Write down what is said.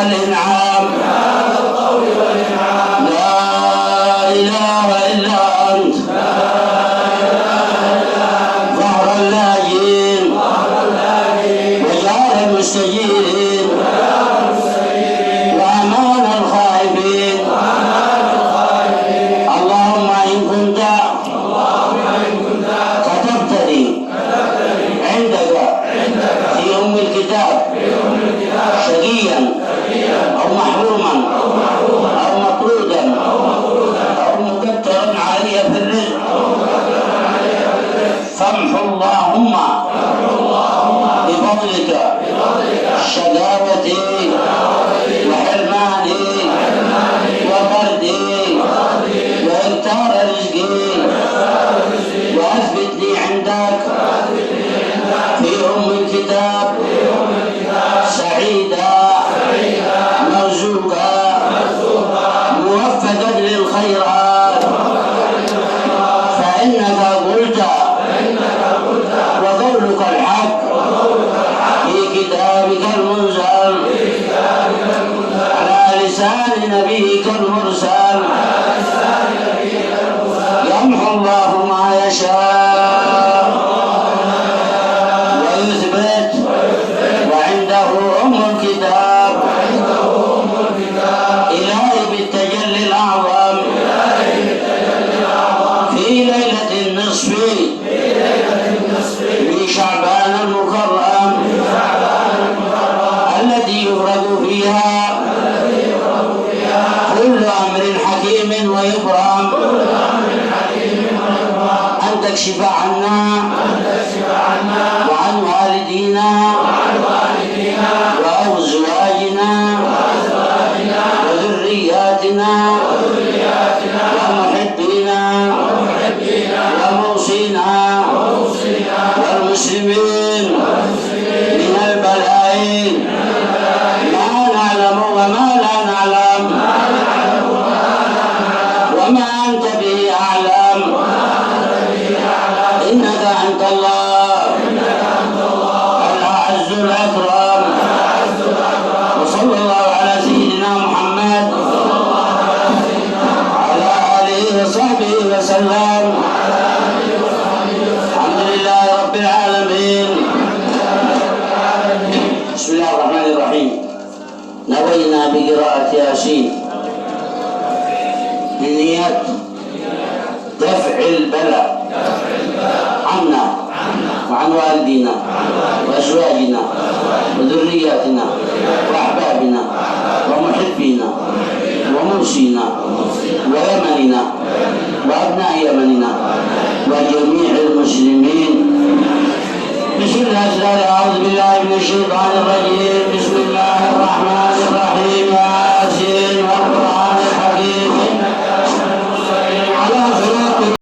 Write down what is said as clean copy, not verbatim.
والإنعام لا إله إلا أنت ظهر اللاجئين وجار المستجيرين وأمان الخائفين اللهم إن كنت كتبتني عندك في أم الكتاب شقيا أو محروما أو مطرودا أو مكترا علي في الرزق فامحو اللهم بفضلك شقاوتي وحرماني وبردي وإكثار رزقي وأثبتني عندك في أم الكتاب سعيدا مرزوقا موفقا للخيرات فإنك قلت وقولك الحق في كتابك المنزل على لسان نبيك المرسل يمحو الله ما يشاء ويثبت وعنده أم الكتاب إلهي بالتجلي الأعظم في ليلة النصف من شعبان المكرم التي يفرج فيها كل أمر حكيم ويبرم أن تكشف عنا وعن والدينا وأزواجنا وذرياتنا ومحبينا وموصينا والمسلمين من البلاء ما نعلم وما لا نعلم وما أنت به أعلم إنك أنت الله الأعز الأكرم وصلى الله على سيدنا محمد وعلى آله وصحبه وسلم الحمد لله رب العالمين. بسم الله الرحمن الرحيم. نوينا بقراءة ياسين بنية دفع البلاء عنا وعن والدينا وأزواجنا وذرياتنا وأحبابنا ومحبينا وموصينا ويمننا وأبناء يمننا وجميع المسلمين. بسم الله أعوذ بالله من الشيطان الرجيم. بسم الله